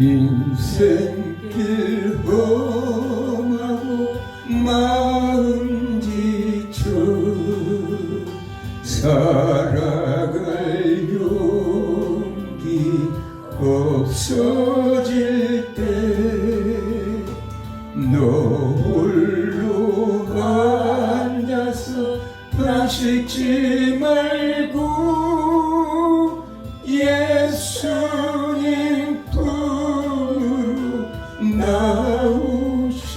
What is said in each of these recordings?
인생길 험하고 마음 지쳐 살아갈 용기 없어질 때 너 홀로 앉아서 다식지 말고 예수님 품으로 나오시오.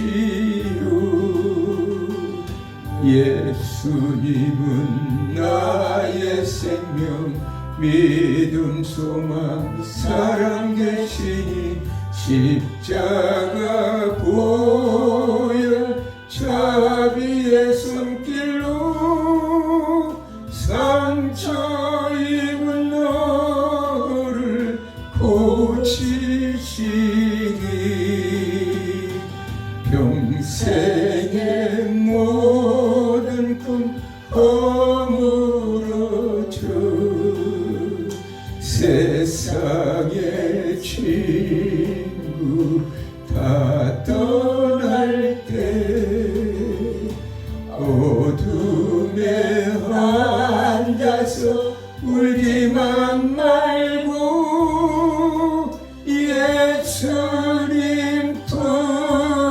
예수님은 나의 생명 믿음 소망 사랑 되시니 십자가 보혈 자비의 손길로 상처 입은 너를 고치시니 평생의 모든 꿈 허물어져 세상의 친구 다 떠날 때 어둠에 앉아서 울기만 말고 예수님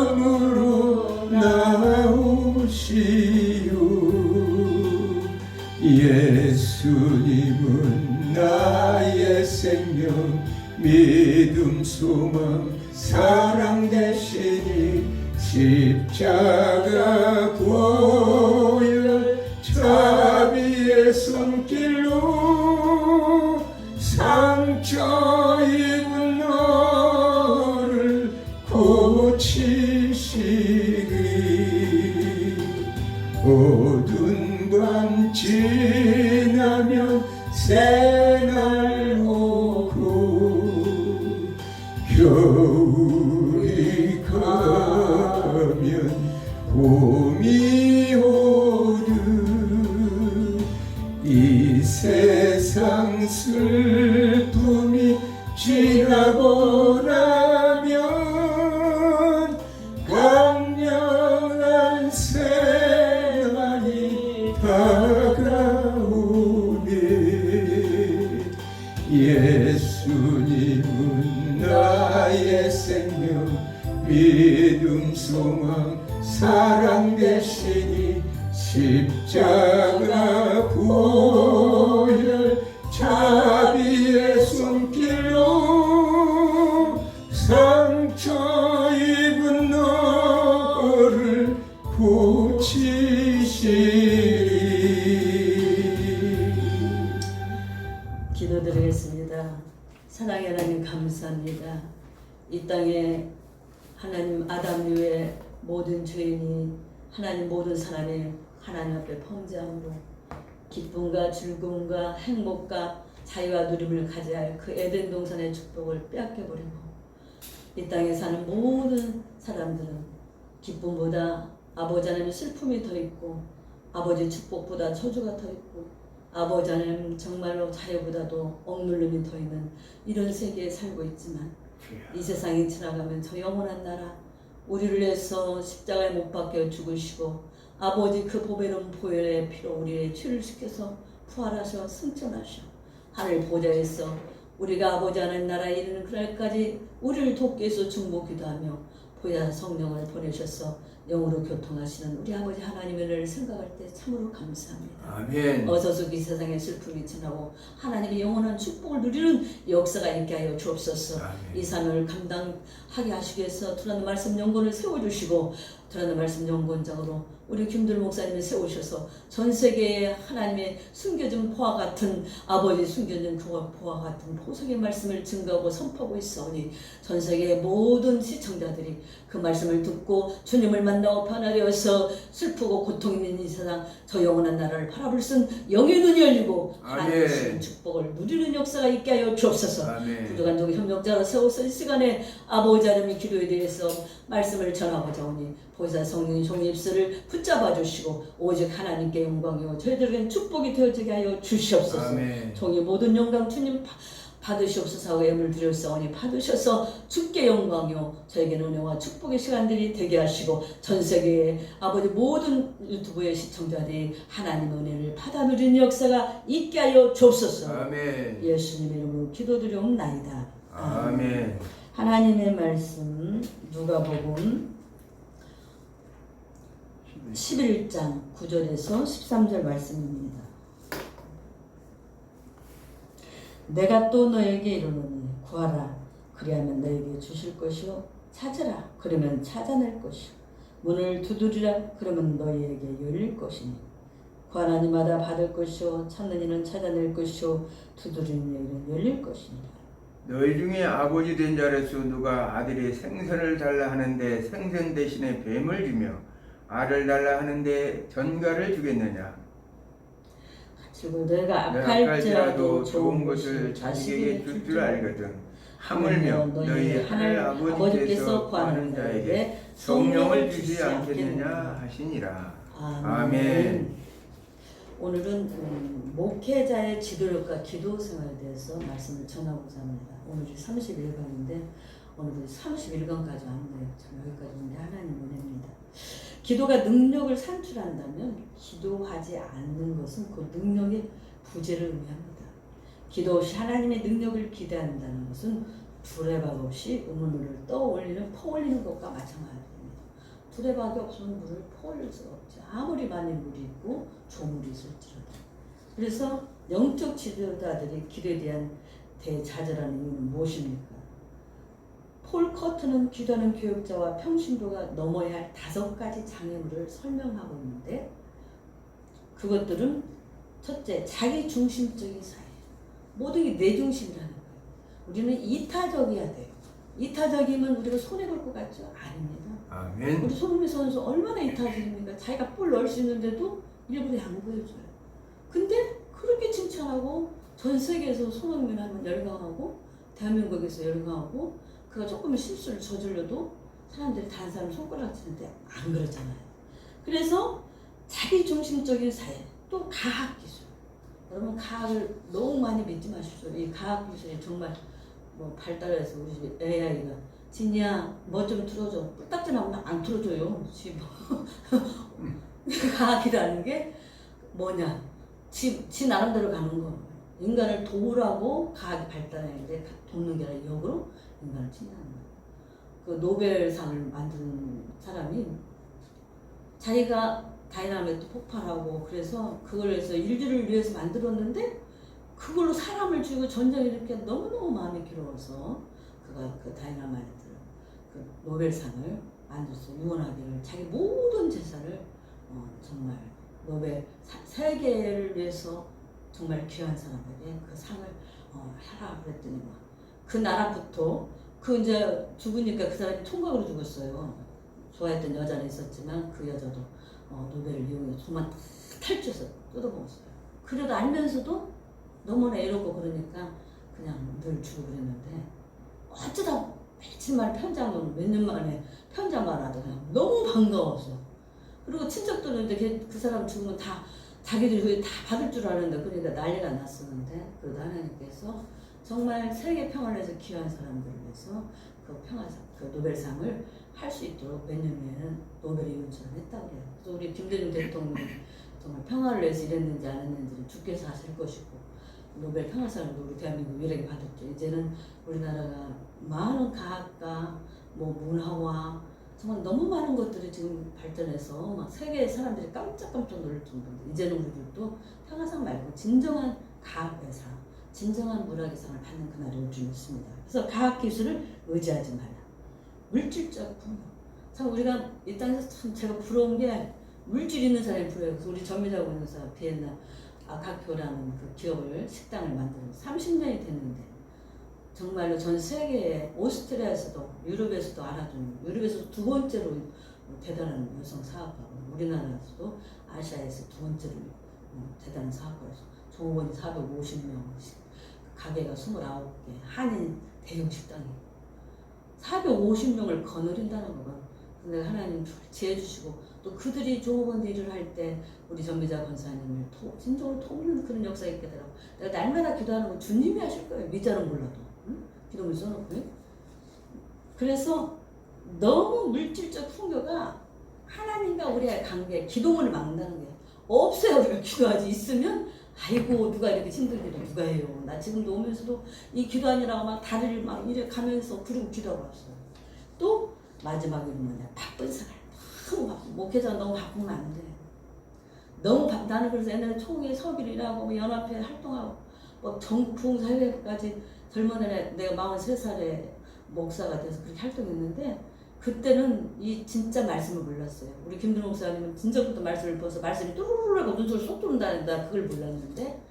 품으로 나오시오. 예수님은 나의 생명 믿음 소망 사랑 되시니 십자가 보혈 자비의 손길로 상처 입은 너를 고치시니 어두운 밤 지나면 새날 오고 겨울이 가면 봄이 오듯 이 세상 슬픔이 지나고 나면 강렬한 새날이 다가오네. 예수님은 나의 생명 믿음 소망 사랑 되시니 십자가 보혈 자비의 손길로 상처 입은 너를 고치시리. 기도드리겠습니다. 사랑의 하나님 감사합니다. 이 땅에 하나님 아담 이후에 모든 죄인이 하나님 모든 사람이 하나님 앞에 범죄함으로 기쁨과 즐거움과 행복과 자유와 누림을 가져야 할 그 에덴 동산의 축복을 빼앗겨버리고 이 땅에 사는 모든 사람들은 기쁨보다 아버지 하나님의 슬픔이 더 있고 아버지 축복보다 저주가 더 있고 아버지 하나님 정말로 자유보다도 억눌림이 더 있는 이런 세계에 살고 있지만 이 세상이 지나가면 저 영원한 나라 우리를 위해서 십자가에 못 박혀 죽으시고 아버지 그 보배로운 보혈의 피로 우리의 죄를 씻겨서 부활하셔 승천하셔 하늘 보좌에서 우리가 아버지 하나님 나라에 이르는 그날까지 우리를 돕기 위해서 중보기도 하며 보좌 성령을 보내셔서 영으로 교통하시는 우리 아버지 하나님을 생각할 때 참으로 감사합니다. 아멘. 어서서 이 세상의 슬픔이 지나고 하나님의 영원한 축복을 누리는 역사가 있게 하여 주옵소서. 아멘. 이 삶을 감당하게 하시기 위해서 두란노 말씀 연구원을 세워주시고 두란노 말씀 연구원장으로 우리 김들 목사님을 세우셔서 전 세계에 하나님의 숨겨진 포화 같은 아버지 숨겨진 포화 같은 보석의 말씀을 증거하고 선포하고 있사오니 전 세계의 모든 시청자들이 그 말씀을 듣고 주님을 만나고 변화되어서 슬프고 고통 있는 이 세상 저 영원한 나라를 바라볼 쓴 영의 눈이 열리고 하나님의 주신 축복을 누리는 역사가 있게 하여 주옵소서. 부족한 협력자로 세워서 이 시간에 아버지 하나님의 기도에 대해서 말씀을 전하고자 오니 보혜사 성령의 종의 입술을 붙잡아 주시고 오직 하나님께 영광이요 저희들에겐 축복이 되어지게 하여 주시옵소서. 아멘. 종의 모든 영광 주님 받으시옵소서 하고 애물 드렸사오니 받으셔서 주께 영광이요 저에게는 은혜와 축복의 시간들이 되게 하시고 전 세계의 아버지 모든 유튜브의 시청자들이 하나님의 은혜를 받아 누리는 역사가 있게 하여 주옵소서. 아멘. 예수님 이름으로 기도드리옵나이다. 아멘. 하나님의 말씀 누가복음 11장 9절에서 13절 말씀입니다. 내가 또 너에게 이르노니 구하라 그리하면 너에게 주실 것이요 찾으라 그러면 찾아낼 것이요 문을 두드리라 그러면 너희에게 열릴 것이니 구하는 이마다 받을 것이요 찾는 이는 찾아낼 것이요 두드리는 이는 열릴 것이니라. 너희 중에 아버지 된 자로서 누가 아들이 생선을 달라 하는데 생선 대신에 뱀을 주며 알을 달라 하는데 전갈을 주겠느냐? 그리고 너희가 악할지라도 좋은 것을 자식에게 줄 줄 알거든. 하물며 너희 하늘 아버지께서 구하는 자에게 성령을 주지 않겠느냐 하시니라. 아멘. 오늘은 목회자의 지도력과 기도 생활에 대해서 말씀을 전하고자 합니다. 오늘이 31강인데 오늘은 31강까지 왔네요. 참 여기까지 오는데 하나님 은혜입니다. 기도가 능력을 산출한다면 기도하지 않는 것은 그 능력의 부재를 의미합니다. 기도 없이 하나님의 능력을 기대한다는 것은 두레박 없이 우물물을 퍼올리는 것과 마찬가지입니다. 두레박이 없으면 물을 퍼올릴 수가 없죠. 아무리 많이 물이 있고 조물이 있을지라도. 그래서 영적 지도자들이 기도에 대한 대자절하는 이유는 무엇입니까? 폴 커트는 기도하는 교육자와 평신도가 넘어야 할 5가지 장애물을 설명하고 있는데 그것들은 첫째, 자기중심적인 사회. 모든 게 내 중심이라는 거예요. 우리는 이타적이어야 돼요. 이타적이면 우리가 손해볼 것 같죠? 아닙니다. 아멘. 우리 손흥민 선수 얼마나 이타적입니까? 자기가 볼 넣을 수 있는데도 일부러 양보해줘요. 근데 그렇게 칭찬하고 전 세계에서 손흥민 하면 열광하고 대한민국에서 열광하고 그가 조금 실수를 저질러도 사람들이 다른 사람 손가락 치는데 안 그렇잖아요. 그래서 자기중심적인 사회, 또 과학기술. 여러분 과학을 너무 많이 믿지 마십시오. 이 과학기술이 정말 뭐 발달해서 우리 집 AI가 진이야 뭐 좀 틀어줘. 뿔딱지 나오면 안 틀어줘요. 과학이라는 게 뭐냐. 지 나름대로 가는 거. 인간을 도우라고 과학이 발달했는데 돕는 게 아니라 역으로 인간을 침해하는 거예요. 그 노벨상을 만든 사람이 자기가 다이나마이트 폭발하고 그래서 그걸 해서 인류를 위해서 만들었는데 그걸로 사람을 죽이고 전쟁을 일으켜 너무너무 마음이 괴로워서 그가 그 다이나마이트 그 노벨상을 만들어서 유언하기를 자기 모든 재산을 정말 노벨 세계를 위해서 정말 귀한 사람에게 그 상을 해라 그랬더니 그 나라부터 그 이제 죽으니까 그 사람이 총각으로 죽었어요. 좋아했던 여자는 있었지만 그 여자도 노벨을 이용해서 손만 탈주해서 뜯어먹었어요. 그래도 알면서도 너무나 애롭고 그러니까 그냥 늘 주고 그랬는데 어쩌다 며칠 만에 편장을 몇 년 만에 편장만 하더라고요. 너무 반가워서. 그리고 친척들은 이제 그 사람 죽으면 다 자기들이 다 받을 줄 아는데 그러니까 난리가 났었는데 그래도 하나님께서 정말 세계 평화를 위해서 귀한 사람들을 위해서 그 노벨상을 할 수 있도록 몇 년 후에는 노벨의 유언처럼 했다고 해요. 그래서 우리 김대중 대통령이 정말 평화를 위해서 일했는지 안 했는지는 주께서 아실 것이고 노벨 평화상을 우리 대한민국 유일하게 받았죠. 이제는 우리나라가 많은 과학과 뭐 문화와 정말 너무 많은 것들이 지금 발전해서 막 세계의 사람들이 깜짝깜짝 놀랄 정도인데 이제는 우리들도 평화상 말고 진정한 과학의 상, 진정한 문학의 상을 받는 그날이 올 줄 믿습니다. 그래서 과학기술을 의지하지 말라. 물질적 풍요. 참 우리가 이 땅에서 참 제가 부러운 게 물질 있는 사람이 부러워요. 그래서 우리 전미자 공사 비엔나 아카표라는 그 기업을 식당을 만들어 30년이 됐는데 정말로 전 세계에 오스트리아에서도 유럽에서도 알아주는 유럽에서 2번째로 대단한 여성 사업가고 우리나라에서도 아시아에서 2번째로 대단한 사업가로서 종업원이 450명 가게가 29개 한인 대형 식당이고 450명을 거느린다는 거가 근데 하나님 지혜 주시고 또 그들이 좋은 일을 할 때 우리 전미자 권사님을 진정으로 돕는 그런 역사가 있게 되라고. 내가 날마다 기도하는 건 주님이 하실 거예요. 미자는 몰라도. 응? 기도문 써놓고. 그래서 너무 물질적 풍요가 하나님과 우리의 관계, 기도문을 막는다는 게 없어요. 우리가 기도하지. 있으면 아이고 누가 이렇게 힘든 일을 누가 해요. 나 지금도 오면서도 이 기도하느라고 막 다리를 막 이래 가면서 그러고 기도하고 왔어요. 또 마지막으로 뭐냐, 바쁜 생활. 너무 바쁜, 목회자 너무 바쁘면 안 돼. 너무 나는 그래서 옛날에 총회 서기를 일하고 뭐 연합회 활동하고 뭐 부흥사회까지 젊은 애 내가 43살에 목사가 돼서 그렇게 활동했는데 그때는 이 진짜 말씀을 몰랐어요. 우리 김준호 목사님은 진짜부터 말씀을 보서 말씀이 뚜루루루 하고 눈소리 쏙 들어온다는데 그걸 몰랐는데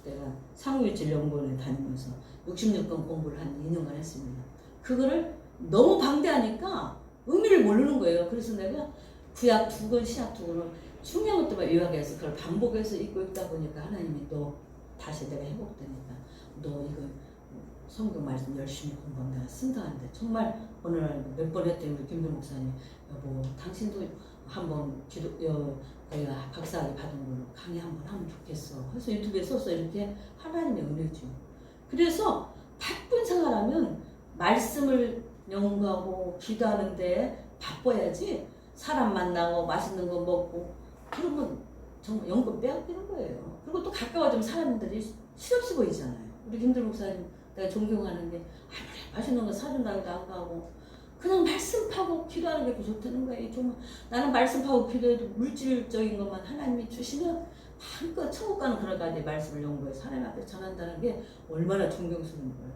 내가 상무일질연구원에 다니면서 66권 공부를 한 2년간 했습니다. 그거를 너무 방대하니까 의미를 모르는 거예요. 그래서 내가 구약 2권, 신약 2권을 중요한 것들만 요약해서 그걸 반복해서 읽고 있다 보니까 하나님이 또 다시 내가 회복되니까 너 이거 성경 말씀 열심히 공부하면 내가 쓴다는데 정말 어느 날 몇 번 했더니 우리 김준 목사님 여보 당신도 한번 박사학위 받은 걸로 강의 한번 하면 좋겠어. 그래서 유튜브에 써서 이렇게 하나님의 은혜죠. 그래서 바쁜 생활하면 말씀을 연구하고 기도하는데 바빠야지 사람 만나고 맛있는 거 먹고 그러면 정말 연금 빼앗기는 거예요. 그리고 또 가까워지면 사람들이 실없이 보이잖아요. 우리 김들 목사님 내가 존경하는 게 아무리 맛있는 거 사준다고도 안 가고 그냥 말씀 파고 기도하는 게 좋다는 거예요. 정말 나는 말씀 파고 기도해도 물질적인 것만 하나님이 주시면 한껏 천국 가는 그날까지 말씀을 연구해서 하나님 앞에 전한다는 게 얼마나 존경스러운 거예요.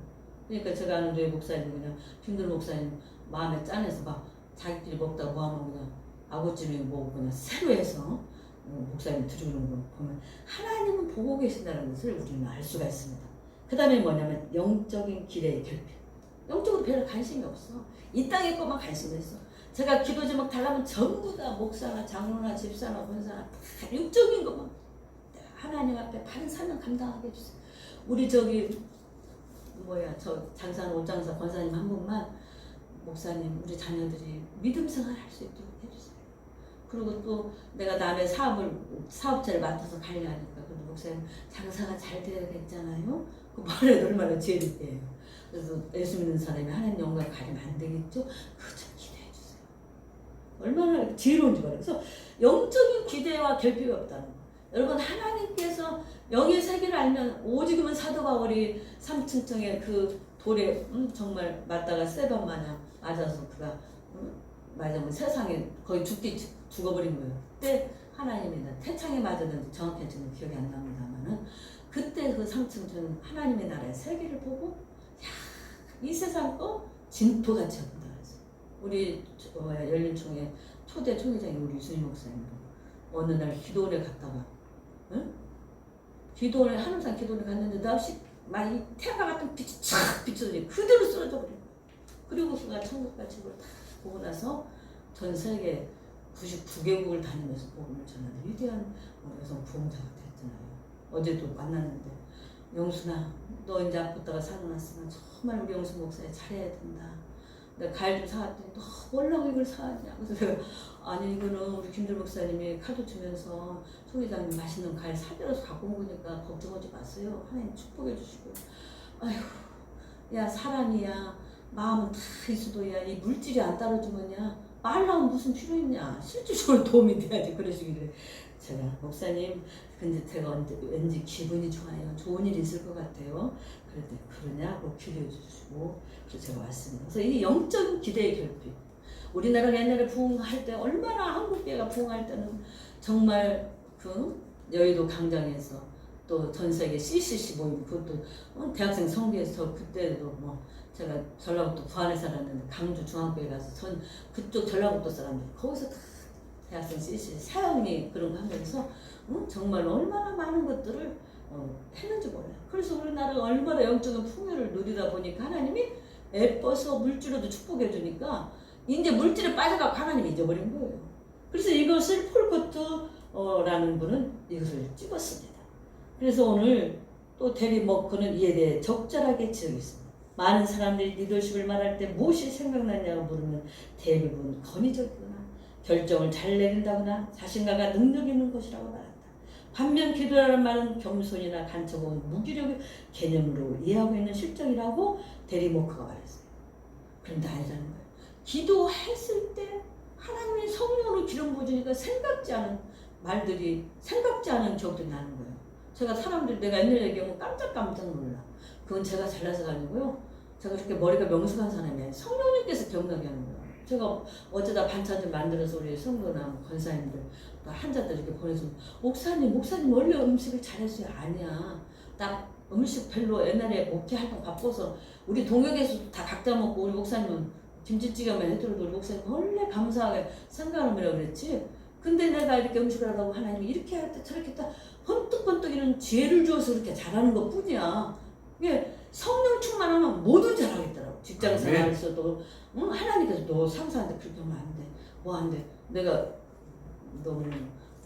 그러니까 제가 아는 저희 목사님 그냥 김들 목사님 마음에 짠해서 막 자기끼리 먹다가 뭐하면 그냥 아구찜이 뭐 그냥 새로 해서 목사님 드리는 거 보면 하나님은 보고 계신다는 것을 우리는 알 수가 있습니다. 그 다음에 뭐냐면 영적인 기대의 결핍. 영적으로 별로 관심이 없어. 이 땅에 것만 관심이 있어. 제가 기도 제목 달라면 전부 다 목사나 장로나 집사나 권사나 다 영적인 것만 하나님 앞에 바른 사명 감당하게 해주세요. 우리 저기 저 장사는 옷장사 권사님 한 분만 목사님 우리 자녀들이 믿음 생활 할 수 있도록 해주세요. 그리고 또 내가 남의 사업자를 맡아서 관리하니까 그래도 목사님 장사가 잘 되어야겠잖아요. 그 말에 얼마나 지혜롭게요. 그래서 예수 믿는 사람이 하나님 영광 가리면 안 되겠죠? 그거 좀 기대해 주세요. 얼마나 지혜로운지 말이에요. 그래서 영적인 기대와 결핍이 없다는 거. 여러분 하나님께서 영의 세계를 알면 오직이면 사도 바울이 3층에 그 돌에 정말 맞다가 쇠반 마냥 맞아서 그가 맞으면 세상에 거의 죽어버린 거예요. 그때 하나님이 태창에 맞았는지 정확히 지금 기억이 안 납니다만은 그때 그 3층 저는 하나님의 나라의 세계를 보고 이 세상 거 진토같이 본다 그랬어요. 우리 열린총회 초대 총회장이 우리 유수희 목사님도 어느 날 기도원에 갔다가 기도원에 한우산 기도원에 갔는데 나없이 막 이 태가 같은 빛이 촥 비춰더니 그대로 쓰러져 버린 거예요. 그리고 그가 천국 같은 걸 다 보고 나서 전 세계 99개국을 다니면서 복음을 전하는 위대한 여성 부흥자가 됐잖아요. 어제도 만났는데 영순아 너 이제 아팠다가 살아났으면 정말 우리 영순 목사님 잘해야 된다. 내가 과일 좀 사왔더니 너 뭐라고 이걸 사왔냐. 그래서 내가 아니 이거는 우리 김들 목사님이 카드 주면서 총회장님 맛있는 과일 사들어서 갖고 온 거니까 걱정하지 마세요. 하나님 축복해 주시고 아이고 야 사람이야 마음은 다 있어도야 이 물질이 안 따라주면야 말라면 무슨 필요 있냐. 실질적으로 도움이 돼야지. 그러시길래 제가 목사님 근데 제가 왠지 기분이 좋아요. 좋은 일이 있을 것 같아요. 그랬더니 그러냐고 기도해 주시고 그래서 제가 왔습니다. 그래서 이 영적인 기대의 결핍. 우리나라가 옛날에 부흥할 때 얼마나 한국교회가 부흥할 때는 정말 그 여의도 광장에서 또 전 세계 CCC 모임 그것도 대학생 성교에서 그때도 뭐 제가 전라북도 부안에 살았는데 강주 중앙교회 가서 전 그쪽 전라북도 사람들 거기서 다 대학생 CCC 사형이 그런 거 하면서 정말 얼마나 많은 것들을 했는지 몰라요. 그래서 우리나라가 얼마나 영적인 풍요를 누리다 보니까 하나님이 예뻐서 물질로도 축복해 주니까 이제 물질에 빠져가고 하나님이 잊어버린 거예요. 그래서 이것을 폴코트라는 분은 이것을 찍었습니다. 그래서 오늘 또 데리 머크는 이에 대해 적절하게 지적했습니다. 많은 사람들이 리더십을 말할 때 무엇이 생각나냐고 물으면 대부분 권위적이거나 결정을 잘 내린다거나 자신감과 능력 있는 것이라고 말한다. 반면 기도라는 말은 겸손이나 간척 혹은 무기력의 개념으로 이해하고 있는 실정이라고 데리모크가 말했어요. 그런데 아니라는 거예요. 기도했을 때 하나님이 성령으로 기름 부으니까 생각지 않은 말들이, 생각지 않은 기억들이 나는 거예요. 제가 사람들이 내가 옛날 얘기하면 깜짝 놀라. 그건 제가 잘나서가 아니고요. 제가 그렇게 머리가 명숙한 사람이 아니에요. 성령님께서 기억나게 하는 거예요. 제가 어쩌다 반찬 좀 만들어서 우리 성도나 권사님들, 환자들 이렇게 보내서 목사님 원래 음식을 잘했어요. 아니야. 나 음식 별로 옛날에 목회할 때 바빠서 우리 동역에서 다 각자 먹고 우리 목사님은 김치찌개만 해드려도 우리 목사님 원래 감사하게 생각하느라고 그랬지. 근데 내가 이렇게 음식을 하라고 하나님이 이렇게 할 때 저렇게 했다 번뜩번뜩 이런 지혜를 주어서 그렇게 잘하는 것 뿐이야. 이게 성령 충만하면 뭐든 잘하겠더라고. 직장 생활에서도 응? 하나님께서 너 상사한테 그렇게 하면 안 돼. 뭐 안 돼. 내가 너무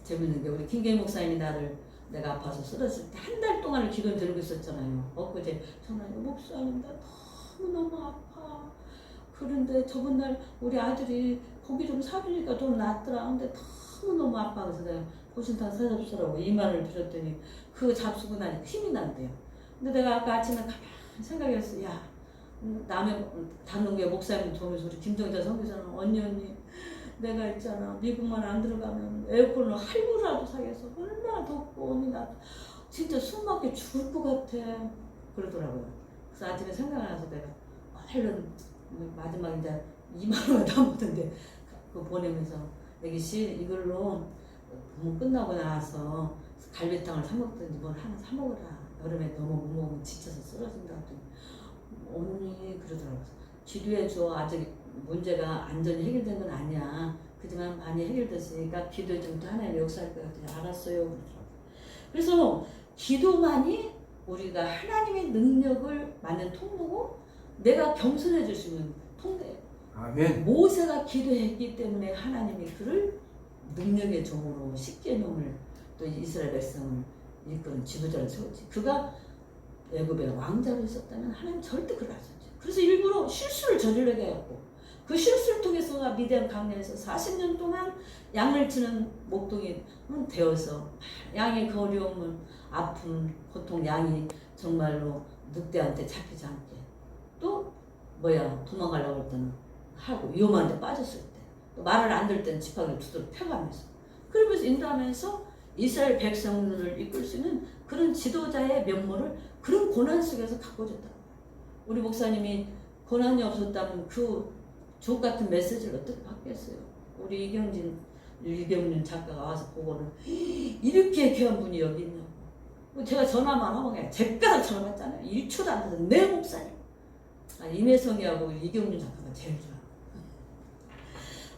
재밌는 게 우리 김계희 목사님이 나를 내가 아파서 쓰러질 때 한 달 동안을 기도를 들고 있었잖아요. 엊그제 전화해 목사님 나 너무 아파. 그런데 저번 날 우리 아들이 고기 좀 사주니까 좀 낫더라. 근데 너무 아파. 그래서 내가 고신탕 사잡수라고 이 말을 드렸더니 그 잡수고 나니 힘이 난대요. 근데 내가 아까 아침에 가만히 생각했어. 야, 남의 단동계 목사님 도우면서 우리 김정자 선교사는 언니 내가 있잖아 미국만 안 들어가면 에어컨을 할부라도 사겠어. 얼마나 덥고 언니 나 진짜 숨 막혀 죽을 것 같아. 그러더라고요. 그래서 아침에 생각나서 내가 얼른 마지막 이제 2만 원 남았는데 그거 보내면서 애기씨 이걸로 뭐 끝나고 나서 갈비탕을 사 먹든지 뭘 하나 사 먹으라. 여름에 너무 못 먹으면 지쳐서 쓰러진다 했더니 언니 그러더라고요. 기도해줘. 아직 문제가 완전히 해결된 건 아니야. 그지만 많이 해결됐으니까 기도해 좀 더 하나님 역사할 것 같아요. 알았어요. 그러더라고요. 그래서 기도만이 우리가 하나님의 능력을 받는 통로고 내가 겸손해질 수 있는 통로예요. 아멘. 모세가 기도했기 때문에 하나님이 그를 능력의 종으로 십계명을 또 이스라엘 백성을 이끄는 지도자를 세웠지. 그가 애굽에 왕자로 있었다면 하나님 절대 그걸 안 썼지. 그래서 일부러 실수를 저지르게 해갖고 그 실수를 통해서 미디안 강야에서 40년 동안 양을 치는 목동이 되어서 양의 그 어려움을 아픔, 고통, 양이 정말로 늑대한테 잡히지 않게 또 도망가려고 할 때는 하고 위험한 데 빠졌을 때 또 말을 안 들을 때는 지팡이를 두드려 펴가면서 그러면서 인도하면서 이스라엘 백성들을 이끌 수 있는 그런 지도자의 면모를 그런 고난 속에서 갖고 줬다. 우리 목사님이 고난이 없었다면 그 주옥 같은 메시지를 어떻게 받겠어요? 우리 이경진 작가가 와서 보고는 이렇게 귀한 분이 여기 있냐고. 제가 전화만 하면 그냥 제가서 전화 받잖아요. 1초도 안 돼서 내 목사님. 임혜성이하고 이경진 작가가 제일 좋아.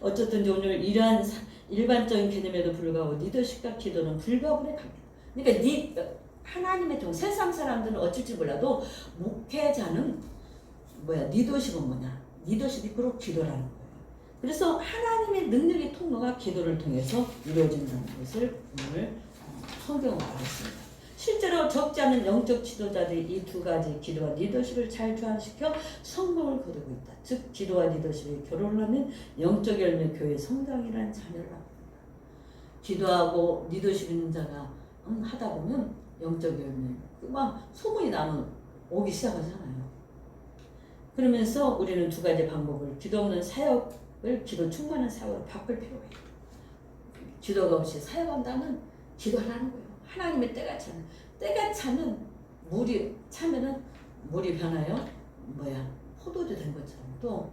어쨌든 오늘 이러한 일반적인 개념에도 불구하고 리더십과 기도는 불가분의 관계다. 그러니까 하나님의 종 세상 사람들은 어쩔지 몰라도 목회자는 리더십은 뭐냐? 리더십이 바로 기도라는 거예요. 그래서 하나님의 능력의 통로가 기도를 통해서 이루어진다는 것을 오늘 성경으로 알았습니다. 실제로 적지 않은 영적 지도자들이 이 두 가지 기도와 리더십을 잘 조합시켜 성공을 거두고 있다. 즉 기도와 리더십이 결혼을 하면 영적 열매 교회 성장이라는 자녀를 합니다. 기도하고 리더십 있는 자가 하다 보면 영적 열매 막 소문이 나면 오기 시작하잖아요. 그러면서 우리는 두 가지 방법을 기도 없는 사역을 기도 충만한 사역으로 바꿀 필요가 있다. 기도가 없이 사역한다면 기도하라는 거예요. 하나님의 때가 차면 물이 차면은 물이 변하여 포도주 된 것처럼 또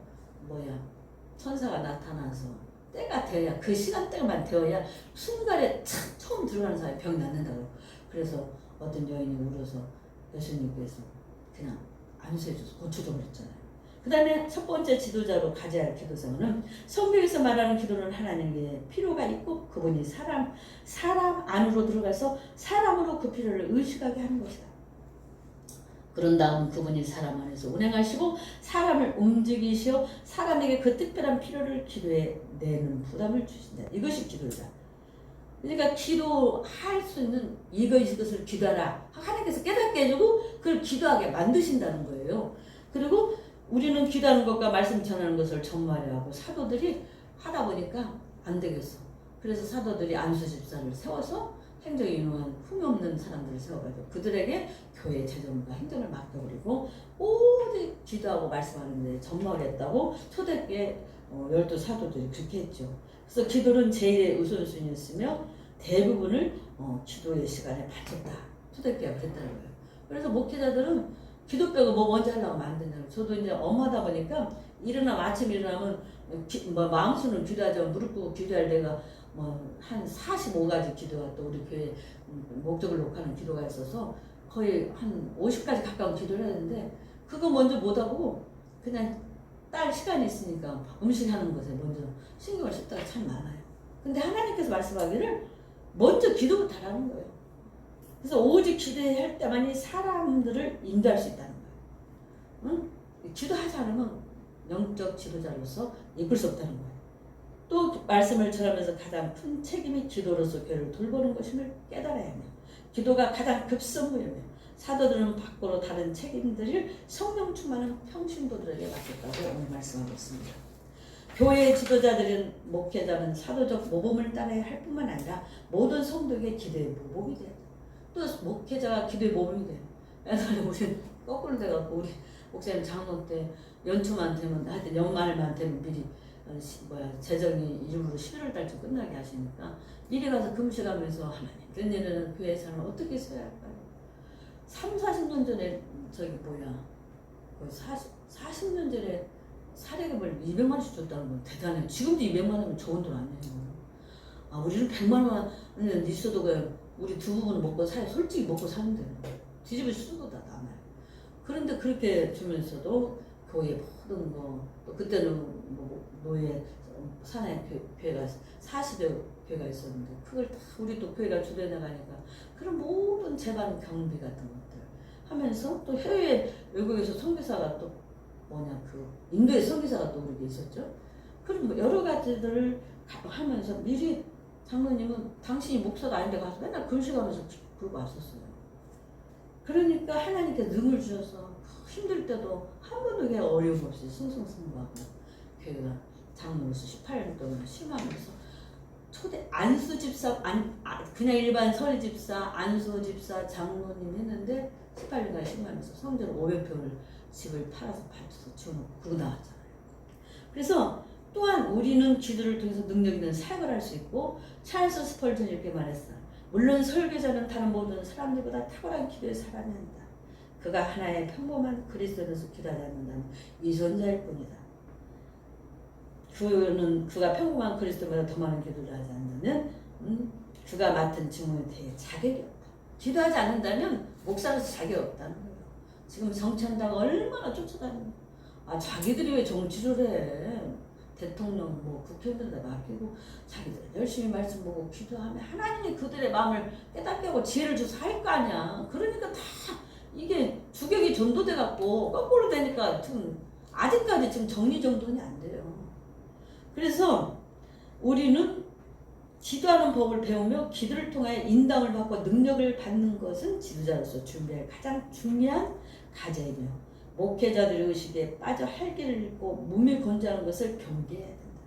천사가 나타나서 때가 되어야 그 시간대만 되어야 순간에 처음 들어가는 사람이 병이 낫는다고. 그래서 어떤 여인이 울어서 예수님께서 그냥 안수해줘서 고쳐줘 버렸잖아요. 그 다음에 첫 번째 지도자로 가져야 할 기도생활은 성경에서 말하는 기도는 하나님께 필요가 있고 그분이 사람 안으로 들어가서 사람으로 그 필요를 의식하게 하는 것이다. 그런 다음 그분이 사람 안에서 운행하시고 사람을 움직이시어 사람에게 그 특별한 필요를 기도에 내는 부담을 주신다. 이것이 기도자. 그러니까 기도할 수 있는 이것을 기도하라. 하나님께서 깨닫게 해주고 그걸 기도하게 만드신다는 거예요. 그리고 우리는 기도하는 것과 말씀 전하는 것을 전무하려 하고 사도들이 하다 보니까 안 되겠어. 그래서 사도들이 안수 집사를 세워서 행정에 유능한 흠이 없는 사람들을 세워가지고 그들에게 교회 재정과 행정을 맡겨버리고 오직 기도하고 말씀하는데 전무하게 했다고 초대교회 12사도들이 그렇게 했죠. 그래서 기도는 제일의 우선순위였으며 대부분을 기도의 시간에 바쳤다. 초대교회가 그랬다는 거예요. 그래서 목회자들은 기도 빼고 뭐 먼저 하려고 하면 안 된다고. 저도 이제 엄마다 보니까 아침 일어나면 마음수는 기도하죠. 무릎 꿇고 기도할 때가 한 45가지 기도가 또 우리 교회 목적을 놓고하는 기도가 있어서 거의 한 50가지 가까운 기도를 했는데 그거 먼저 못하고 그냥 딸 시간이 있으니까 음식하는 것에 먼저 신경을 쓸 때가 참 많아요. 근데 하나님께서 말씀하기를 먼저 기도부터 하라는 거예요. 그래서 오직 기도할 때만이 사람들을 인도할 수 있다는 거예요. 응? 기도하지 않으면 영적 지도자로서 이끌 수 없다는 거예요. 또 말씀을 전하면서 가장 큰 책임이 기도로서 교회를 돌보는 것임을 깨달아야 하며 기도가 가장 급선무이며 사도들은 밖으로 다른 책임들을 성령 충만한 평신도들에게 맡겼다고 오늘 말씀하고 있습니다. 교회의 지도자들은 목회자는 사도적 모범을 따라야 할 뿐만 아니라 모든 성도에게 기도의 모범이 돼요. 또 목회자가 기도의 모범이 돼요. 옛날에 우리 거꾸로 돼갖고 우리 목사님 장로 때 연초만 되면 하여튼 연말만 되면 미리 재정이 일부러 11월 달쯤 끝나게 하시니까 미리 가서 금식하면서 하나님 내년에는 교회 삶을 어떻게 써야 할까요? 30-40년 전에 그 40년 전에 사례금을 200만 원씩 줬다는 건 대단해요. 지금도 200만 원이면 좋은 돈 아니에요. 우리는 100만 원은 있어도 그냥 우리 두 부부는 솔직히 먹고 사는 데는 뒤집어 쓰고 다 남아요. 그런데 그렇게 주면서도 교회 모든 거, 또 그때는 노예 산에 교회가 40여 교회가 있었는데 그걸 다 우리 또 교회가 주변에 가니까 그런 모든 재반 경비 같은 것들 하면서 또 해외 외국에서 선교사가 또 인도의 선교사가 또 우리 있었죠. 그럼 여러 가지들을 하면서 미리 장로님은 당신이 목사가 아닌데 가서 맨날 금식하면서 부르고 왔었어요. 그러니까 하나님께서 능을 주셔서 힘들 때도 한 번도 그냥 어려움 없이 승승승부하고 교회가 장로로서 18년 동안 심하면서 초대 안수 집사 그냥 일반 서리 집사 안수 집사 장로님 했는데 18년간 심하면서 성전 500평을 집을 팔아서 바쳐서 지어놓고 그러고 나왔잖아요. 그래서 또한 우리는 기도를 통해서 능력 있는 사역을 할 수 있고 찰스 스펄전이 이렇게 말했어요. 물론 설교자는 다른 모든 사람들보다 탁월한 기도에 사람이 한다. 그가 하나의 평범한 그리스도인으로서 기도하지 않는다면 위선자일 뿐이다. 그가 평범한 그리스도보다 더 많은 기도를 하지 않는다면 그가 맡은 직무에 대해 자격이 없다. 기도하지 않는다면 목사로서 자격이 없다는 거예요. 지금 정치한다고 얼마나 쫓아다니는 자기들이 왜 정치를 해. 대통령 국회의원들에다 맡기고 자기들 열심히 말씀 보고 기도하면 하나님이 그들의 마음을 깨닫게 하고 지혜를 줘서 할 거 아니야. 그러니까 다 이게 주격이 전도돼 갖고 거꾸로 되니까 지금 아직까지 지금 정리정돈이 안 돼요. 그래서 우리는 기도하는 법을 배우며 기도를 통하여 인담을 받고 능력을 받는 것은 지도자로서 준비할 가장 중요한 과제이며 목회자들의 의식에 빠져 활기를 잃고 몸이 건조하는 것을 경계해야 된다.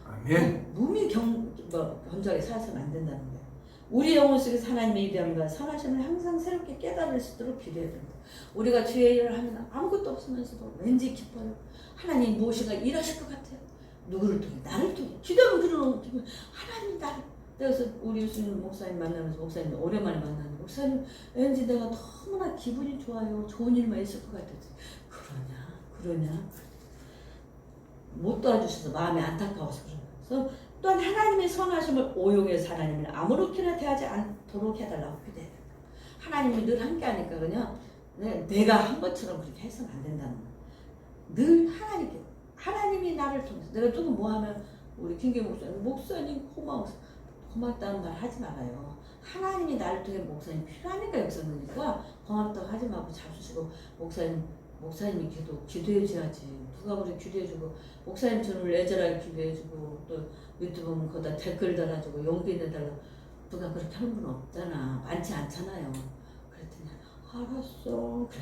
아멘. 몸이 건조하게 살아서는 안 된다는 거예요. 우리 영혼 속에서 하나님의 위대함과 선하심을 항상 새롭게 깨달을 수 있도록 기도해야 된다. 우리가 주의 일을 하면 아무것도 없으면서도 왠지 기뻐요. 하나님 무엇인가 일하실 것 같아요. 누구를 통해? 나를 통해. 기도하면 그러는 하나님 나를. 그래서 우리 유수님 목사님 만나면서 목사님 오랜만에 만나는데 목사님 왠지 내가 너무나 기분이 좋아요. 좋은 일만 있을 것 같아요. 그러냐? 못 도와주셔서 마음이 안타까워서 그런 거예요. 그래서 또한 하나님의 선하심을 오용해서 하나님을 아무렇게나 대하지 않도록 해달라고 기도해야 된다. 하나님이 늘 함께하니까 그냥 내가 한 것처럼 그렇게 해서는 안 된다는 거예요. 늘 하나님이 나를 통해서 내가 조금 하면 우리 김계 목사님 고맙다는 말 하지 말아요. 하나님이 나를 통해 목사님 필요하니까 역사하니까 고맙다고 하지 말고 잡수시고 목사님이 기도해줘야지. 누가 우리 기도해주고 목사님처럼 애절하게 기도해주고 또 유튜브 보면 거기다 댓글 달아주고 용기 내달라 누가 그렇게 하는 분 없잖아. 많지 않잖아요. 그랬더니 알았어. 그래.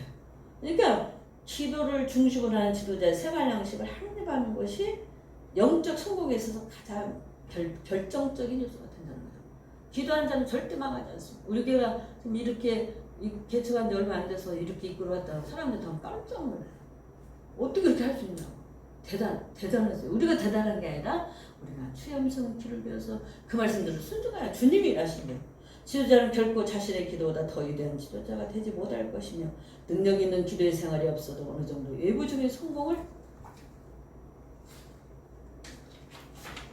그러니까 기도를 중심으로 하는 지도자의 생활 양식을 한입하는 것이 영적 성공에 있어서 가장 결정적인 요소가 된다는 거예요. 기도하는 자는 절대 망하지 않습니다. 우리 교회가 지금 이렇게 개척한 지 얼마 안 돼서 이렇게 이끌어왔다가 사람들 다 깜짝 놀라요. 어떻게 그렇게 할 수 있냐고. 대단하세요. 우리가 대단한 게 아니라 우리가 추염성 기를 배워서 그 말씀대로 순종하여 주님이 일하신 거예요. 지도자는 결코 자신의 기도보다 더 위대한 지도자가 되지 못할 것이며 능력 있는 기도의 생활이 없어도 어느 정도 외부적인 성공을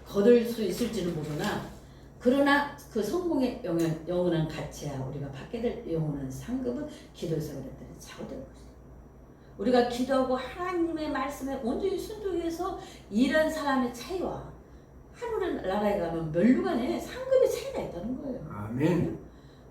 거둘 수 있을지는 모르나 그러나 그 성공의 영원한 가치야 우리가 받게 될 영원한 상급은 기도 생활에 따라 좌우될 것이다. 우리가 기도하고 하나님의 말씀에 온전히 순종해서 일한 사람의 차이와 하늘의 나라에 가면 멸류관에 상급의 차이가 있다는 거예요. 아멘.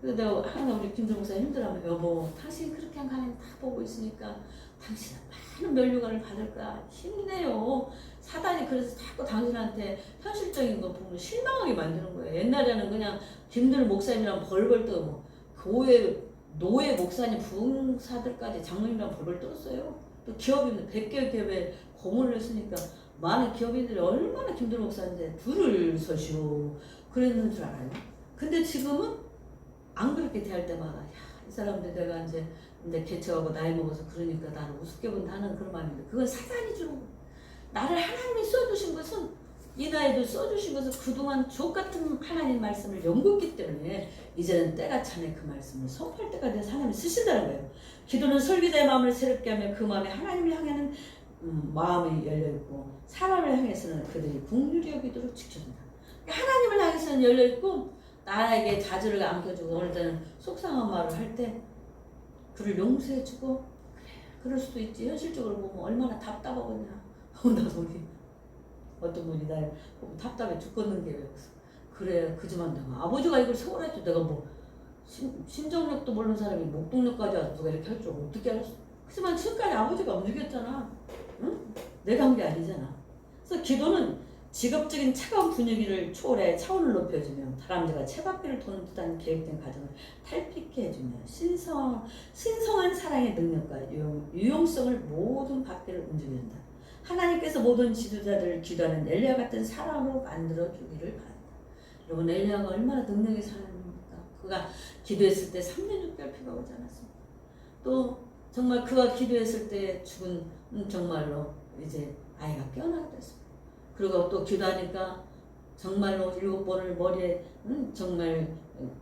그래서 내가 항상 우리 김정 목사 힘들어하면 여보 당신 그렇게 한 하나님 다 보고 있으니까 당신은 많은 멸류관을 받을 거야. 힘내요. 사단이 그래서 자꾸 당신한테 현실적인 거 보면 실망하게 만드는 거예요. 옛날에는 그냥 김들 목사님이랑 벌벌 떠고 뭐 교회 노예 목사님 부흥사들까지 장로님이랑 벌벌 떨었어요. 또 기업인들 100개 기업에 고문을 했으니까 많은 기업인들이 얼마나 김들 목사인데 줄을 서시오 그랬는 줄 알아요. 근데 지금은 안 그렇게 대할 때마다 이 사람들 내가 이제 개척하고 나이 먹어서 그러니까 나를 우습게 본다 하는 그런 마음인데 그건 사단이 주는 거예요. 나를 하나님이 써주신 것은 이 나이도 써주신 것은 그동안 족같은 하나님 말씀을 연구했기 때문에 이제는 때가 차네 그 말씀을 선포할 때가 돼서 하나님이 쓰신다는 거예요. 기도는 설교자의 마음을 새롭게 하며 그 마음에 하나님을 향하는 마음이 열려있고 사람을 향해서는 그들이 긍휼히 여기도록 지켜준다. 하나님을 향해서는 열려있고 나에게 자주를 안겨주고 어느 때는 속상한 말을 할 때 그를 용서해주고 그래 그럴 수도 있지 현실적으로 보면 얼마나 답답하겠냐. 나 저기 어떤 분이 날 보고 답답해 죽겠는데 그래 그지만 내가 아버지가 이걸 세월했죠. 내가 뭐 심정력도 모르는 사람이 목동력까지 와서 누가 이렇게 할 줄 어떻게 알았어. 하지만 지금까지 아버지가 움직였잖아. 응? 내가 한 게 아니잖아. 그래서 기도는 직업적인 차가운 분위기를 초월해 차원을 높여주며 다람쥐가 채바퀴를 도는 듯한 계획된 과정을 탈피케 해주며 신성한 사랑의 능력과 유용성을 모든 밖에를 움직여준다. 하나님께서 모든 지도자들을 기도하는 엘리야 같은 사람으로 만들어주기를 바란다. 여러분 엘리야가 얼마나 능력의 사람입니까? 그가 기도했을 때 3년 6개월 피가 오지 않았습니다. 또 정말 그가 기도했을 때 죽은 정말로 이제 아이가 깨어나게 됐습니다. 그리고 또 기도하니까 정말로 7번을 머리에 정말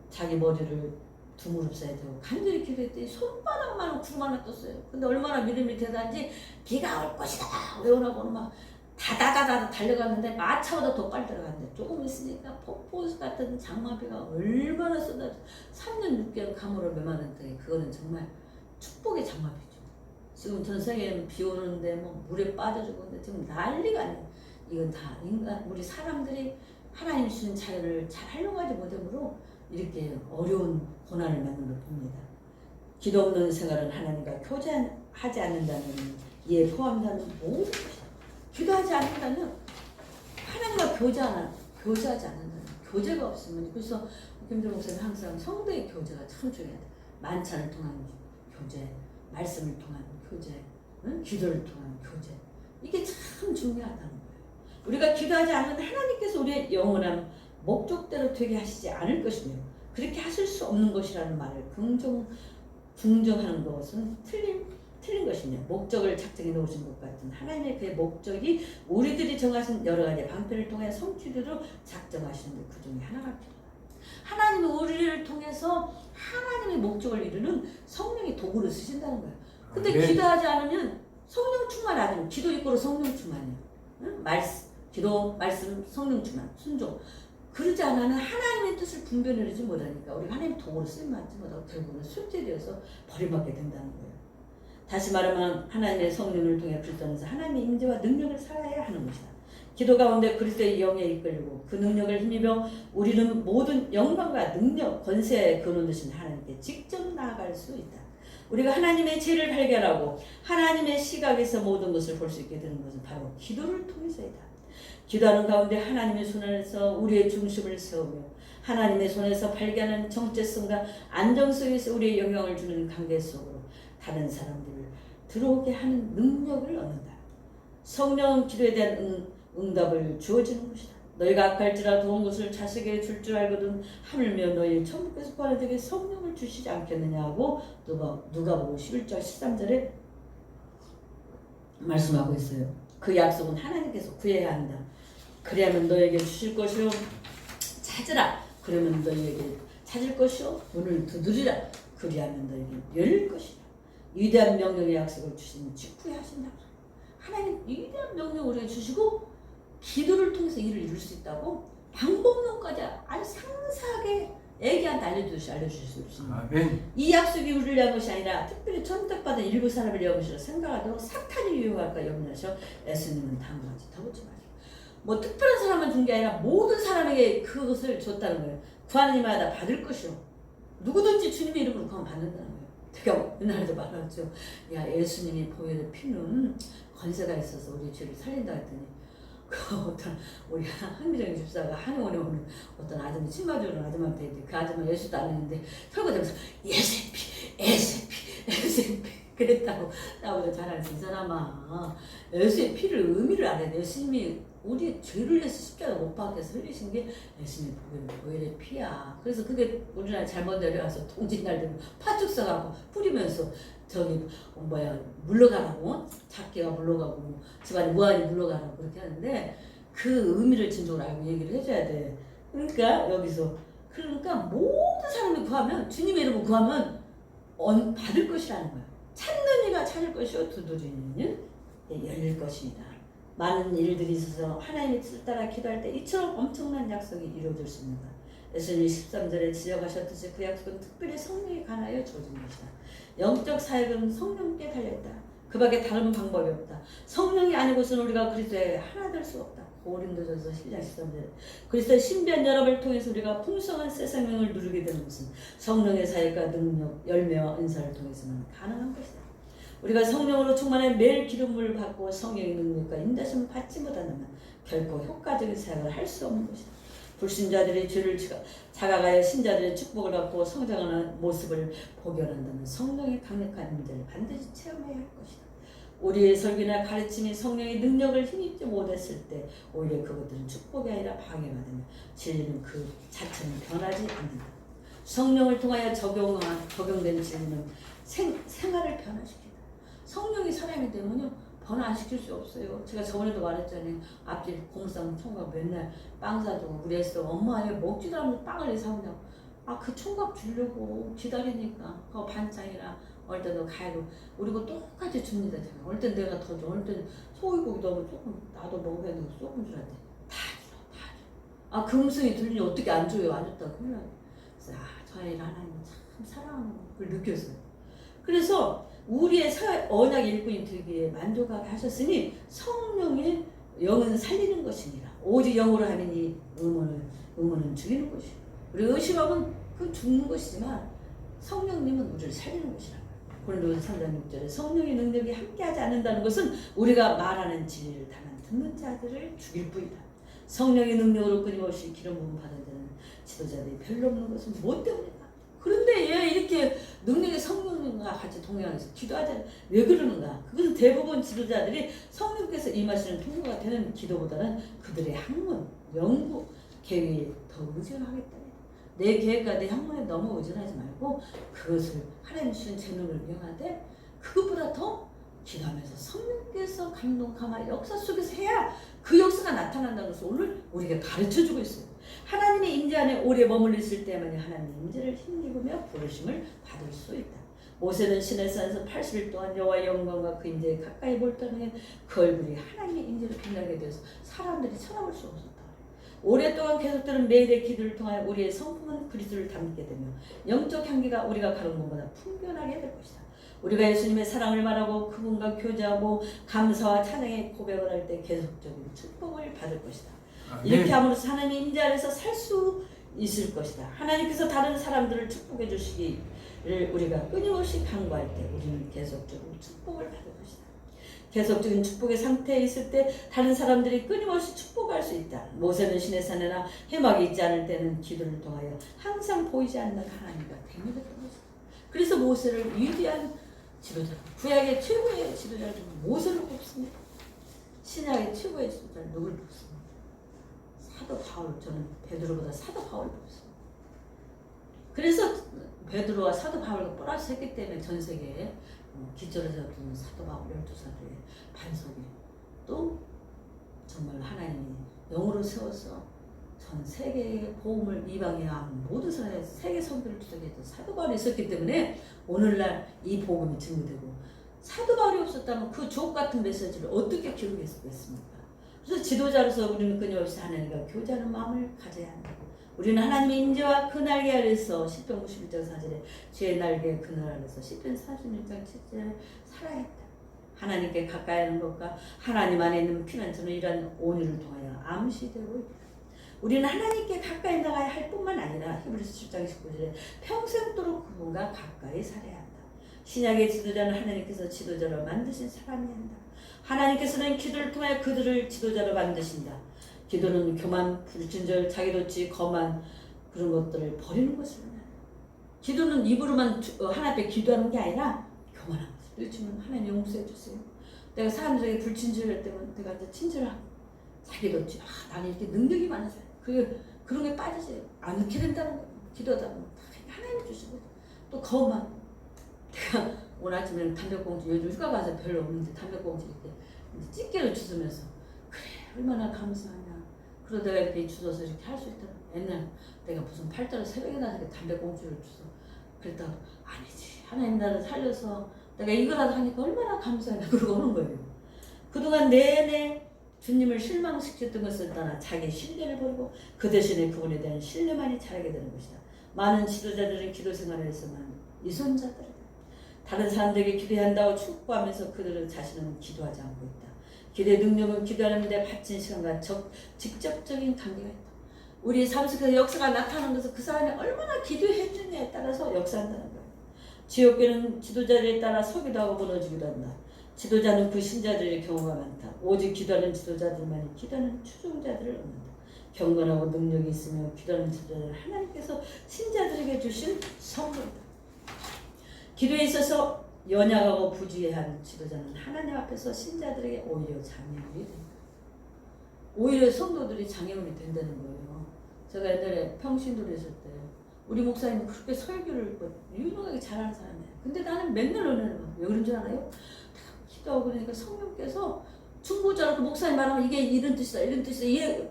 자기 머리를 두 무릎 사이에 대고 간절히 기도했더니 손바닥만한 구름 하나 떴어요. 근데 얼마나 믿음이 대단한지 비가 올 것이다 외우라고는 막 다다다다 달려갔는데 마차보다 더 빨리 들어갔는데 조금 있으니까 폭포 같은 장마비가 얼마나 쏟아져 3년 6개월 감으로 메마른데 그거는 정말 축복의 장마비죠. 지금 전 세계는 비 오는데 뭐 물에 빠져 죽는데 지금 난리가 아니에요. 이건 다 인간 우리 사람들이 하나님 주신 자유를 잘 활용하지 못함으로 이렇게 어려운 고난을 만든 걸 봅니다. 기도 없는 생활은 하나님과 교제하지 않는다는 이에 포함되는 모든 것이다. 기도하지 않는다면 하나님과 교제하지 않는다는 교제가 없으면 그래서 김정 목사님 항상 성도의 교제가 참 중요하다. 만찬을 통한 교제, 말씀을 통한 교제, 기도를 통한 교제 이게 참 중요하다는 거예요. 우리가 기도하지 않는 하나님께서 우리의 영원한 목적대로 되게 하시지 않을 것이며 그렇게 하실 수 없는 것이라는 말을 긍정하는 것은 틀린 것이며 목적을 작정해 놓으신 것 같은 하나님의 그 목적이 우리들이 정하신 여러 가지 방편을 통해 성취되도록 작정하시는데 그 중에 하나가 필요합니다. 하나님은 우리를 통해서 하나님의 목적을 이루는 성령의 도구를 쓰신다는 거예요. 근데 기도하지 않으면 성령 충만 안 하면 기도 이꼬로 성령 충만이에요. 응? 기도, 말씀, 성령 충만, 순종. 그러지 않으면 하나님의 뜻을 분별하지 못하니까 우리 하나님의 도구로 쓰임받지 못하고 결국은 쇠퇴되어서 버림받게 된다는 거예요. 다시 말하면 하나님의 성령을 통해 그리스도 안에서 하나님의 임재와 능력을 살아야 하는 것이다. 기도 가운데 그리스도의 영에 이끌리고 그 능력을 힘입어 우리는 모든 영광과 능력, 권세에 근원 되신 하나님께 직접 나아갈 수 있다. 우리가 하나님의 지혜를 발견하고 하나님의 시각에서 모든 것을 볼 수 있게 되는 것은 바로 기도를 통해서이다. 기도하는 가운데 하나님의 손에서 우리의 중심을 세우며 하나님의 손에서 발견하는 정체성과 안정 속에서 우리의 영향을 주는 관계 속으로 다른 사람들을 들어오게 하는 능력을 얻는다. 성령 기도에 대한 응답을 주어지는 것이다. 너희가 악할지라 좋은 것을 자식에게 줄 줄 알거든 하물며 너희 천국에서 구하는 자에게 성령을 주시지 않겠느냐 하고 누가복음 11장 13절에 말씀하고 있어요. 그 약속은 하나님께서 구해야 한다. 그래야만 너에게 주실 것이요 찾으라. 그러면 너희에게 찾을 것이요 문을 두드리라. 그리하면 너에게 열릴 것이라. 위대한 명령의 약속을 주시니 직후에 하신다. 하나님 위대한 명령을 우리에게 주시고 기도를 통해서 일을 이룰 수 있다고 방법론까지 아주 상세하게 애기한테 알려주실 수 있습니다. 아멘. 이 약속이 우리를 위한 것이 아니라 특별히 선택받은 일부 사람을 위한 것이라 생각하도록 사탄이 유혹할까 염려하셔 예수님은 다음과 같이 더붙지 마시고 뭐 특별한 사람만 준 게 아니라 모든 사람에게 그것을 줬다는 거예요. 구하는 이마다 받을 것이요. 누구든지 주님의 이름으로 구하면 받는다는 거예요. 제가 옛날에도 말했죠. 야 예수님이 보혈의 피는 권세가 있어서 우리 죄를 살린다 했더니 그 어떤 우리 한미정의 집사가 한의원에 오는 어떤 아줌마 친마주는 아줌마한테 그 아줌마 예수도 안 했는데 설거지하면서 예수의 피 그랬다고 나보다 잘알지. 이 사람아 예수의 피를 의미를 알아야 돼. 예수님이 우리 죄를 위해서 십자가 못 박혀서 흘리신 게 예수님의 보혈의 피야. 그래서 그게 우리나라 잘못 내려와서 동짓날 되면 파죽 써가고 뿌리면서 저기 물러가라고 작게가 물러가고 집안에 무한히 물러가라고 그렇게 하는데 그 의미를 진정으로 알고 얘기를 해줘야 돼. 그러니까 여기서 모든 사람이 구하면 주님의 이름으로 구하면 받을 것이라는 거야. 찾는 이가 찾을 것이요 두드리는 이는 열릴 것입니다. 많은 일들이 있어서 하나님의 뜻을 따라 기도할 때 이처럼 엄청난 약속이 이루어질 수 있는 것. 예수님이 13절에 지적하셨듯이 그 약속은 특별히 성령에 관하여 주어진 것이다. 영적 사역은 성령께 달려있다. 그 밖에 다른 방법이 없다. 성령이 아니고서는 우리가 그리스도에 하나 될 수 없다. 고린도전서 10장 13절. 그리스도의 신비한 연합을 통해서 우리가 풍성한 새 생명을 누리게 되는 것은 성령의 사역과 능력, 열매와 은사를 통해서만 가능한 것이다. 우리가 성령으로 충만해 매일 기름을 받고 성령의 능력과 인도심을 받지 못한다면 결코 효과적인 사역을 할 수 없는 것이다. 불신자들의 죄를 자각하여 신자들의 축복을 받고 성장하는 모습을 보게 한다면 성령의 강력한 임재를 반드시 체험해야 할 것이다. 우리의 설교나 가르침이 성령의 능력을 힘입지 못했을 때 오히려 그것들은 축복이 아니라 방해가 되며 진리는 그 자체는 변하지 않는다. 성령을 통하여 적용된 진리는 생활을 변화시킨다. 성령이 사람이 되면요 변화시킬 수 없어요. 제가 저번에도 말했잖아요. 앞집 공상 총각 맨날 빵 사주고 그래서 엄마 왜 먹지도 않으면서 빵을 왜 사오냐고. 그 총각 주려고 기다리니까 그 반찬이랑 어릴 때도 가위로 우리가 똑같이 줍니다. 제가 어릴 땐 내가 더 줘. 어릴 땐 소고기 너무 조금 나도 먹어야 되고 조금 줘야 돼. 다 줘. 그 음성이 들리니 어떻게 안 줘요. 안 줬다고 큰일 나요. 그래서 저 아이를 하나님 참 사랑하는 걸 느꼈어요. 그래서 우리의 언약 일꾼이 되기에 만족하게 하셨으니 성령의 영은 살리는 것이니라. 오직 영으로 하면 이 의문은 죽이는 것이요. 우리 의심하면 그 죽는 것이지만 성령님은 우리를 살리는 것이라. 고린도서 3장 6절에 성령의 능력이 함께하지 않는다는 것은 우리가 말하는 진리를 다만 듣는 자들을 죽일 뿐이다. 성령의 능력으로 끊임없이 기름 부음 받은 자는 지도자들이 별로 없는 것은 무엇 때문이다. 그런데 얘 이렇게 능력의 성령과 같이 동행해서 기도하잖아. 왜 그러는가? 그것은 대부분 지도자들이 성령께서 임하시는 통로가 되는 기도보다는 그들의 학문, 연구, 계획에 더 의존하기 때문에 내 계획과 내 학문에 너무 의존하지 말고 그것을 하나님 주신 재능을 이용하되 그것보다 더 기도하면서 성령께서 감동, 감화, 역사 속에서 해야 그 역사가 나타난다는 것을 오늘 우리가 가르쳐주고 있어요. 하나님의 임재 안에 오래 머물러 있을 때만이 하나님의 임재를 힘입으며 부르심을 받을 수 있다. 모세는 시내산에서 80일 동안 여호와의 영광과 그 임재에 가까이 몰두하며 그 얼굴이 하나님의 임재를 빛나게 되어서 사람들이 쳐다볼 수 없었다. 오랫동안 계속되는 매일의 기도를 통하여 우리의 성품은 그리스도를 닮게 되며 영적 향기가 우리가 가는 곳마다 풍겨나게 될 것이다. 우리가 예수님의 사랑을 말하고 그분과 교제하고 감사와 찬양의 고백을 할 때 계속적인 축복을 받을 것이다. 이렇게 함으로써 하나님의 임재 안에서 살 수 있을 것이다. 하나님께서 다른 사람들을 축복해 주시기를 우리가 끊임없이 간구할 때 우리는 계속적으로 축복을 받을 것이다. 계속적인 축복의 상태에 있을 때 다른 사람들이 끊임없이 축복할 수 있다. 모세는 시내산에나 해막이 있지 않을 때는 기도를 통하여 항상 보이지 않는 하나님과 대면했던 것이다. 그래서 모세를 위대한 지도자. 구약의 최고의 지도자를 모세를 뽑습니다. 신약의 최고의 지도자를 누굴 뽑습니다. 사도 바울. 저는 베드로보다 사도 바울을 뽑습니다. 그래서 베드로와 사도 바울과 플러스 했기 때문에 전 세계에 기초를 잡은 사도 바울 12사도의 반석에 또 정말 하나님이 영으로 세워서 전 세계의 복음을 이방에 모든 사람의 세계 선교를 주도했던 사도 바울이 있었기 때문에 오늘날 이 복음이 증거되고, 사도 바울이 없었다면 그 족 같은 메시지를 어떻게 기록했겠습니까? 그래서 지도자로서 우리는 끊임없이 하나님과 교제하는 마음을 가져야 한다. 우리는 하나님의 인재와 그 날개 아래서 시편 91장 4절에 주의 날개 그늘 아래서 시편 46장 7절에 살아야 한다. 하나님께 가까이 하는 것과 하나님 안에 있는 피난처는 이러한 온유를 통하여 암시되고 있다. 우리는 하나님께 가까이 나가야 할 뿐만 아니라 히브리서 7장 19절에 평생도록 그분과 가까이 살아야 한다. 신약의 지도자는 하나님께서 지도자로 만드신 사람이 한다. 하나님께서는 기도를 통하여 그들을 지도자로 만드신다. 기도는 교만, 불친절, 자기도취, 거만 그런 것들을 버리는 것을 원한다. 기도는 입으로만 하나님 앞에 기도하는 게 아니라 교만한 것을. 요즘은 하나님 용서해 주세요. 내가 사람들에게 불친절할 때면 내가 이제 친절하고 자기도취. 나는 이렇게 능력이 많아서 그런 게 빠지지 않게 된다는 거예요. 기도하다 보면 하나님 주시고. 또 거만. 내가 오늘 아침에 담배꽁초, 요즘 휴가 가서 별로 없는데 담배꽁초 이렇게 집게를 주스면서 그래 얼마나 감사하냐. 그러다가 이렇게 주워서 이렇게 할 수 있다. 옛날 내가 무슨 팔자로 새벽에 나서 담배꽁초를 주워. 그랬다가 아니지. 하나님 나를 살려서 내가 이거라도 하니까 얼마나 감사하냐. 그러고 오는 거예요. 그동안 내내 주님을 실망시켰던 것을 떠나 자기 신뢰를 버리고 그 대신에 그분에 대한 신뢰만이 자라게 되는 것이다. 많은 지도자들은 기도 생활에서만 이손자들이다. 다른 사람들에게 기도해야 한다고 축구하면서 그들은 자신은 기도하지 않고 있다. 기도의 능력은 기도하는 데 바친 시간과 직접적인 관계가 있다. 우리 삶 속에서 역사가 나타나는 것은 그 사람이 얼마나 기도했느냐에 따라서 역사한다는 거예요. 지옥교는 지도자들에 따라 서기도 하고 무너지기도 한다. 지도자는 그 신자들의 경우가 많다. 오직 기도하는 지도자들만이 기도하는 추종자들을 얻는다. 경건하고 능력이 있으며 기도하는 지도자들은 하나님께서 신자들에게 주신 선물이다. 기도에 있어서 연약하고 부주의한 지도자는 하나님 앞에서 신자들에게 오히려 장애물이 된다. 오히려 성도들이 장애물이 된다는 거예요. 제가 옛날에 평신도에 있을 때 우리 목사님은 그렇게 설교를 유명하게 잘하는 사람이에요. 근데 나는 맨날 은혜를 받아. 왜 그런 줄 알아요? 기도하고 그러니까 성령께서 중보자로 그 목사님 말하면 이게 이런 뜻이다 이런 뜻이다 이래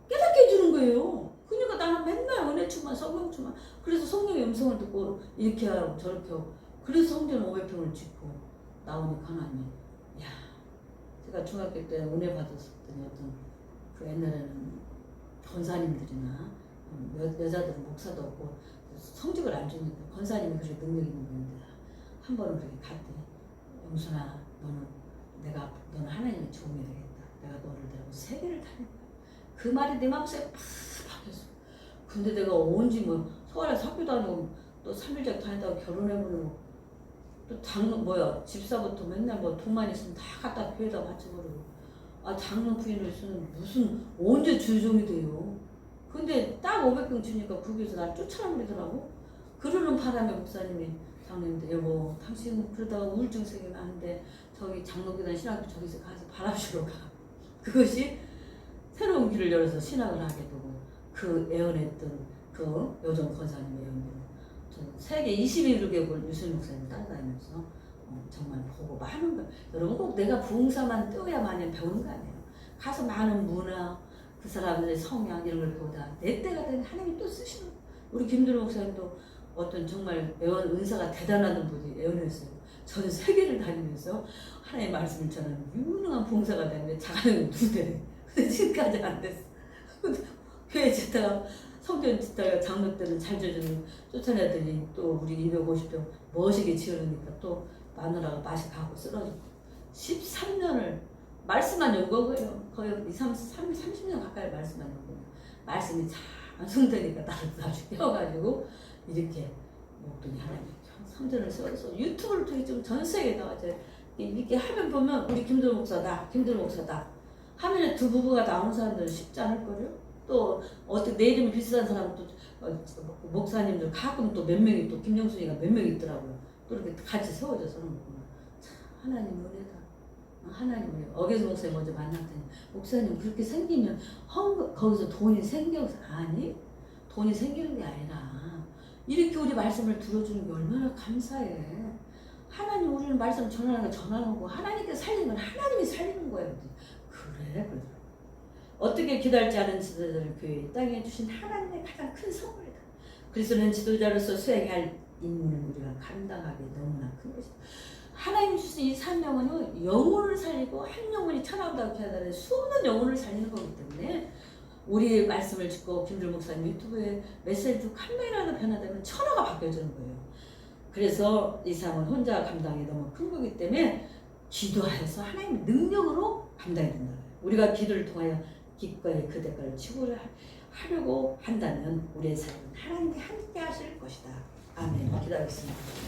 깨닫게 해주는 거예요. 그러니까 나는 맨날 은혜 충만 성령 충만. 그래서 성령의 음성을 듣고 이렇게 하고 저렇게 하고. 그래서 성전 500평을 짓고 나오니까 하나님이 야, 제가 중학교 때 은혜 받았었더니 어떤 그 옛날에는 권사님들이나 여자들은 목사도 없고 성직을 안 주니까 권사님이 그렇게 능력 있는 분인데 한 번은 그렇게 갔대. 영순아, 너는 하나님의 종이 되겠다. 내가 너를 데리고 세계를 다닐 거야. 그 말이 내 마음속에 팍 박혔어. 근데 내가 언제 서울에서 학교 다니고 또 3일째 다니다가 결혼해버리고 또 집사부터 맨날 돈만 있으면 다 갖다 교회에다 바쳐버리고 장로 부인을 쓰는 무슨 언제 주종이 돼요. 근데 딱 500평 주니까 거기서 날 쫓아내더라고. 그러는 바람에 목사님이 장로님한테 여보 당신 그러다가 우울증 생기면 안 돼. 저기 장로교단 신학교 저기서 가서 바람 쉬러 가. 그것이 새로운 길을 열어서 신학을 하게 되고 그 애원했던 그 요정 권사님의 연기로 세계 21개국을 유수인 목사님 따라다니면서 정말 보고 많은 거. 여러분 꼭 내가 부흥사만 떼어야만이 배우는 거 아니에요. 가서 많은 문화, 그 사람들의 성향 이런 걸 배우다 내 때가 되면 하나님이 또 쓰시는. 우리 김두루 목사님도 어떤 정말 애원 은사가 대단한 분이 애원했어요. 전 세계를 다니면서 하나님의 말씀을 전하는 유능한 봉사가 되는데 자가는 누구래. 근데 지금까지 안 됐어. 교회 짓다가 성전 짓다가 장로 때는 잘 쫓아내더니 또 우리 250평 멋있게 지어놓으니까 또 마누라가 맛이 가고 쓰러지고 13년을 말씀만 연구한 거예요. 거의 30년 가까이 말씀만 연구한 거예요. 말씀이 잘 완성되니까 나를 깨워가지고 이렇게 목동이 하나님 성전을 세워서 유튜브를 통해 좀 전 세계에 나와 이렇게 하면 보면 우리 김도로 목사다 하면은 두 부부가 나오는 사람들은 쉽지 않을걸요. 또 어떻게 내 이름이 비슷한 사람 또 목사님들 가끔 또 몇 명이 또 김영순이가 몇 명 있더라고요. 또 이렇게 같이 세워져서 그런 거구나. 참 하나님 은혜다. 하나님 은혜. 어게서 목사님 먼저 만났더니 목사님 그렇게 생기면 거기서 돈이 생겨서 아니 돈이 생기는 게 아니라 이렇게 우리 말씀을 들어주는 게 얼마나 감사해. 하나님 우리는 말씀 전하는 거 전하는 거고 하나님께 살리는 건 하나님이 살리는 거예요. 그래. 어떻게 기다릴지 않은 지도자를 교회 땅에 주신 하나님의 가장 큰 선물이다. 그리스도는 지도자로서 수행해야 할 임무는 우리가 감당하기 너무나 큰 것이다. 하나님 주신 이 사명은 영혼을 살리고 한 영혼이 천하온다고 하더라도 수없는 영혼을 살리는 거기 때문에 우리 말씀을 듣고 김들 목사님 유튜브에 메시지 듣고 한 명이라도 변화되면 천하가 바뀌어지는 거예요. 그래서 이 삶은 혼자 감당이 너무 큰 거기 때문에 기도하여서 하나님의 능력으로 감당이 된다. 우리가 기도를 통하여 기꺼이 그 대가를 치고하려고 한다면 우리의 삶은 하나님께 함께 하실 것이다. 아멘. 기도하겠습니다.